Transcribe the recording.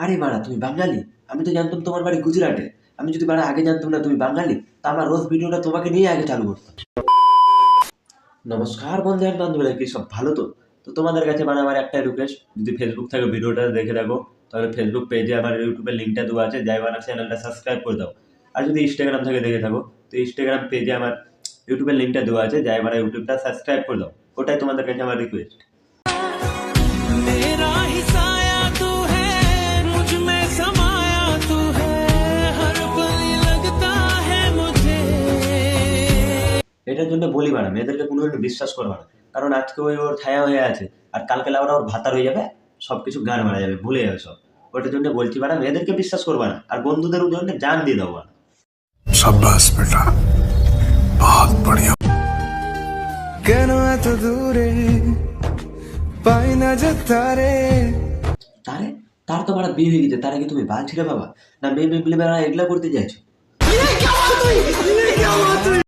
আরে বাড়া তুমি বাঙালি? আমি তো জানতাম তোমার বাড়ি গুজরাটে। আমি যদি বাড়া আগে জানতাম না তুমি বাঙালি, তা আমার রোজ ভিডিওটা তোমাকে নিয়ে আগে চালু করতাম। নমস্কার বন্ধু আর বান্ধবীরা, কি সব ভালো তো? তো তোমাদের কাছে মানে আমার একটা রিকোয়েস্ট, যদি ফেসবুক থেকে ভিডিওটা দেখে থাকো তাহলে ফেসবুক পেজে আমার ইউটিউবের লিঙ্কটা দেওয়া আছে, যাই বানা চ্যানেলটা সাবস্ক্রাইব করে দাও। আর যদি ইনস্টাগ্রাম থেকে দেখে থাকো তো ইনস্টাগ্রাম পেজে আমার ইউটিউবের লিঙ্কটা দেওয়া আছে, যাই বানা ইউটিউবটা সাবস্ক্রাইব করে দাও। ওটাই তোমাদের কাছে আমার রিকোয়েস্ট। मेरा ही साया तू है, मुझ में समाया तू है, हर पल लगता है मुझे। এটার জন্য বলি বানা মেয়েদেরকে কোনোদিন বিশ্বাস করবে না, কারণ আজকে ওর ছায়া হয়ে আছে আর কালকে লাউরা ওর ভাতার হয়ে যাবে, সবকিছু গান মারা যাবে, ভুলে যাবে সব। ওটার জন্য বলছি বানা মেয়েদেরকে বিশ্বাস করবে না, আর বন্ধুদের জন্য জান দিয়ে দাও বানা। शाबाश बेटा, बहुत बढ़िया। কেন এত দূরে পাই না যে তারে। তারে তার তো বাড়া বিয়ে হয়ে গেছে, তার আগে তুমি বাল ছিলে বাবা? না মেয়ে মেয়ে বলে এগুলা করতে চাইছো?